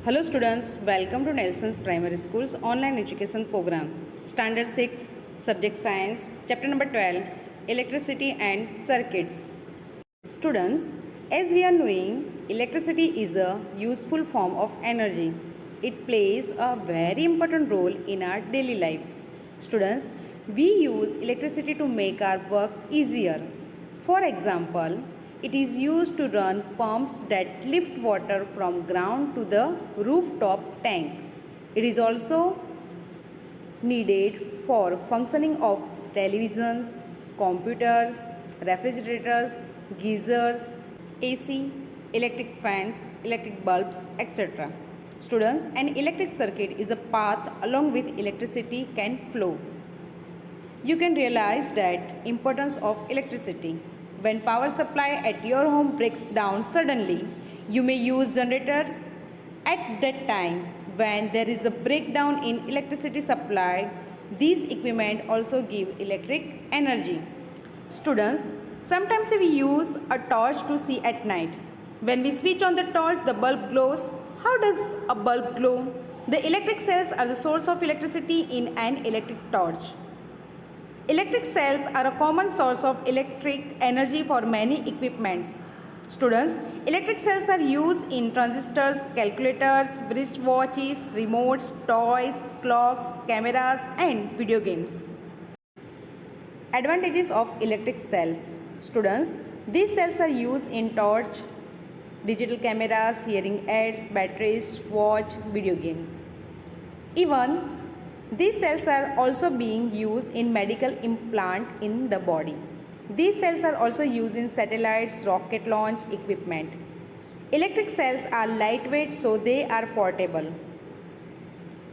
Hello students, welcome to Nelson's Primary School's online education program. Standard 6, Subject Science, Chapter number 12, Electricity and Circuits. Students, as we are knowing, electricity is a useful form of energy. It plays a very important role in our daily life. Students, we use electricity to make our work easier. For example, it is used to run pumps that lift water from ground to the rooftop tank. It is also needed for functioning of televisions, computers, refrigerators, geysers, AC, electric fans, electric bulbs, etc. Students, an electric circuit is a path along which electricity can flow. You can realize that importance of electricity. When power supply at your home breaks down suddenly, you may use generators. At that time, when there is a breakdown in electricity supply, these equipment also give electric energy. Students, sometimes we use a torch to see at night. When we switch on the torch, the bulb glows. How does a bulb glow? The electric cells are the source of electricity in an electric torch. Electric cells are a common source of electric energy for many equipments. Students, electric cells are used in transistors, calculators, wristwatches, remotes, toys, clocks, cameras, and video games. Advantages of electric cells. Students, these cells are used in torch, digital cameras, hearing aids, batteries, watch, video games. Even these cells are also being used in medical implant in the body. These cells are also used in satellites, rocket launch equipment. Electric cells are lightweight, so they are portable.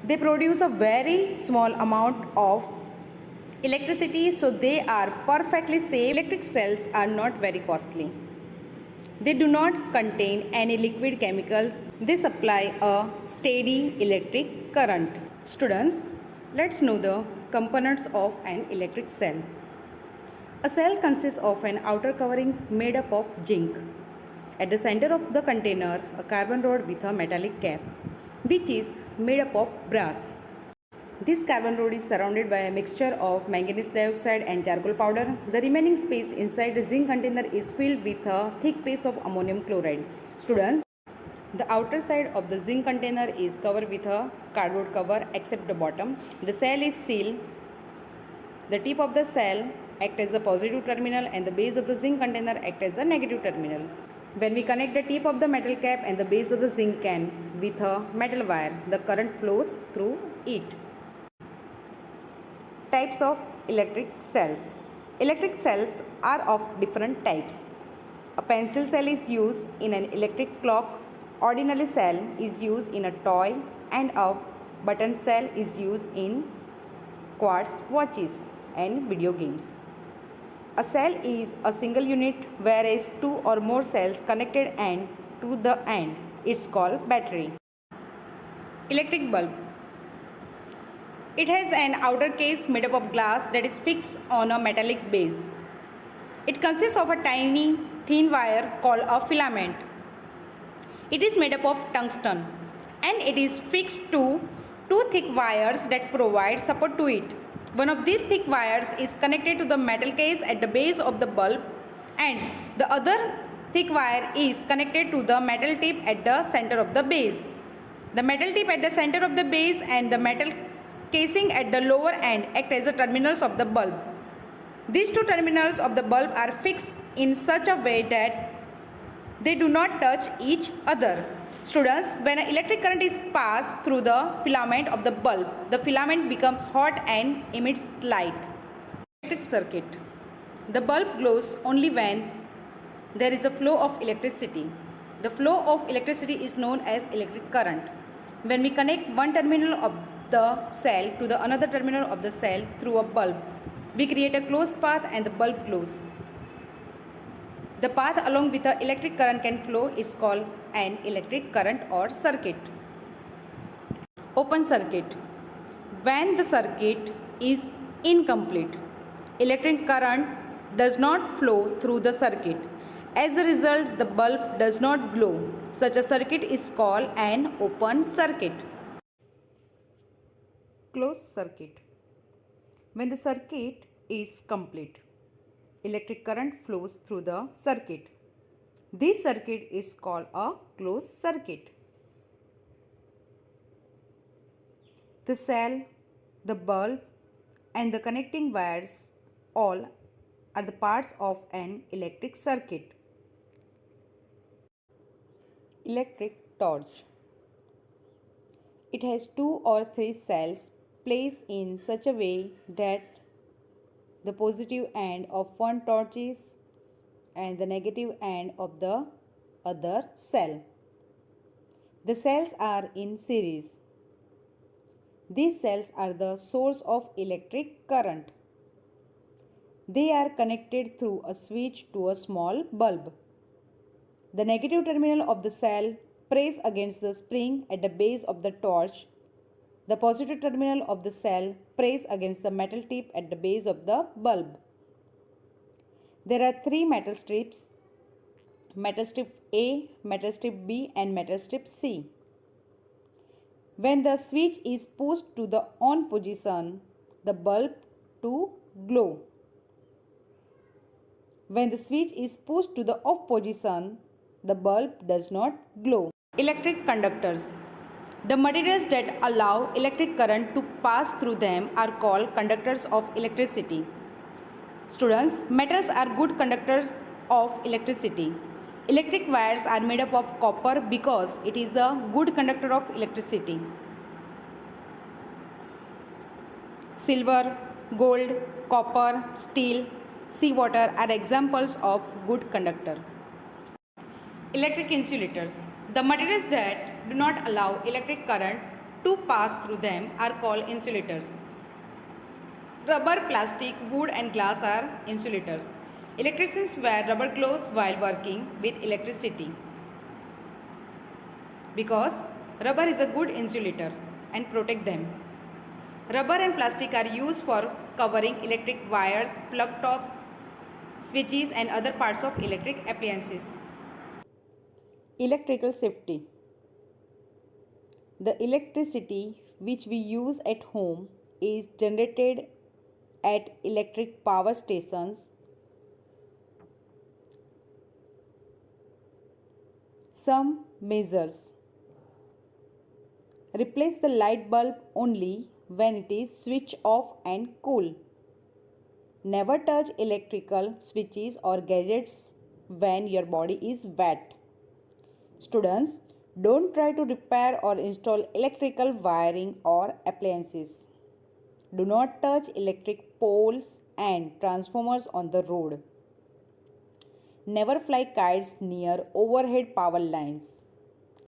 They produce a very small amount of electricity, so they are perfectly safe. Electric cells are not very costly. They do not contain any liquid chemicals. They supply a steady electric current. Students, let's know the components of an electric cell. A cell consists of an outer covering made up of zinc. At the center of the container, a carbon rod with a metallic cap, which is made up of brass. This carbon rod is surrounded by a mixture of manganese dioxide and charcoal powder. The remaining space inside the zinc container is filled with a thick paste of ammonium chloride. Students, the outer side of the zinc container is covered with a cardboard cover except the bottom. The cell is sealed. The tip of the cell acts as a positive terminal and the base of the zinc container acts as a negative terminal. When we connect the tip of the metal cap and the base of the zinc can with a metal wire, the current flows through it. Types of electric cells. Electric cells are of different types. A pencil cell is used in an electric clock. Ordinary cell is used in a toy, and a button cell is used in quartz watches and video games. A cell is a single unit, whereas two or more cells connected end to the end. It's called battery. Electric bulb. It has an outer case made up of glass that is fixed on a metallic base. It consists of a tiny, thin wire called a filament. It is made up of tungsten and it is fixed to two thick wires that provide support to it. One of these thick wires is connected to the metal case at the base of the bulb and the other thick wire is connected to the metal tip at the center of the base. The metal tip at the center of the base and the metal casing at the lower end act as the terminals of the bulb. These two terminals of the bulb are fixed in such a way that they do not touch each other. Students, when an electric current is passed through the filament of the bulb, the filament becomes hot and emits light. Electric circuit. The bulb glows only when there is a flow of electricity. The flow of electricity is known as electric current. When we connect one terminal of the cell to the another terminal of the cell through a bulb, we create a closed path and the bulb glows. The path along which the electric current can flow is called an electric current or circuit. Open circuit. When the circuit is incomplete, electric current does not flow through the circuit As a result, the bulb does not glow. Such a circuit is called an open circuit. Closed circuit. When the circuit is complete, electric current flows through the circuit. This circuit is called a closed circuit. The cell, the bulb, and the connecting wires all are the parts of an electric circuit. Electric torch. It has 2 or 3 cells placed in such a way that the positive end of one torch is and the negative end of the other cell. The cells are in series. These cells are the source of electric current. They are connected through a switch to a small bulb. The negative terminal of the cell press against the spring at the base of the torch. The positive terminal of the cell press against the metal tip at the base of the bulb. There are 3 metal strips: metal strip A, metal strip B, and metal strip C. When the switch is pushed to the on position, the bulb to glow. When the switch is pushed to the off position, the bulb does not glow. Electric conductors. The materials that allow electric current to pass through them are called conductors of electricity. Students, metals are good conductors of electricity. Electric wires are made up of copper because it is a good conductor of electricity. Silver, gold, copper, steel, seawater are examples of good conductor. Electric insulators. The materials that do not allow electric current to pass through them are called insulators. Rubber, plastic, wood and glass are insulators. Electricians wear rubber gloves while working with electricity because rubber is a good insulator and protect them. Rubber and plastic are used for covering electric wires, plug tops, switches and other parts of electric appliances. Electrical safety. The electricity which we use at home is generated at electric power stations. Some measures. Replace the light bulb only when it is switched off and cool. Never touch electrical switches or gadgets when your body is wet. Students, don't try to repair or install electrical wiring or appliances. Do not touch electric poles and transformers on the road. Never fly kites near overhead power lines.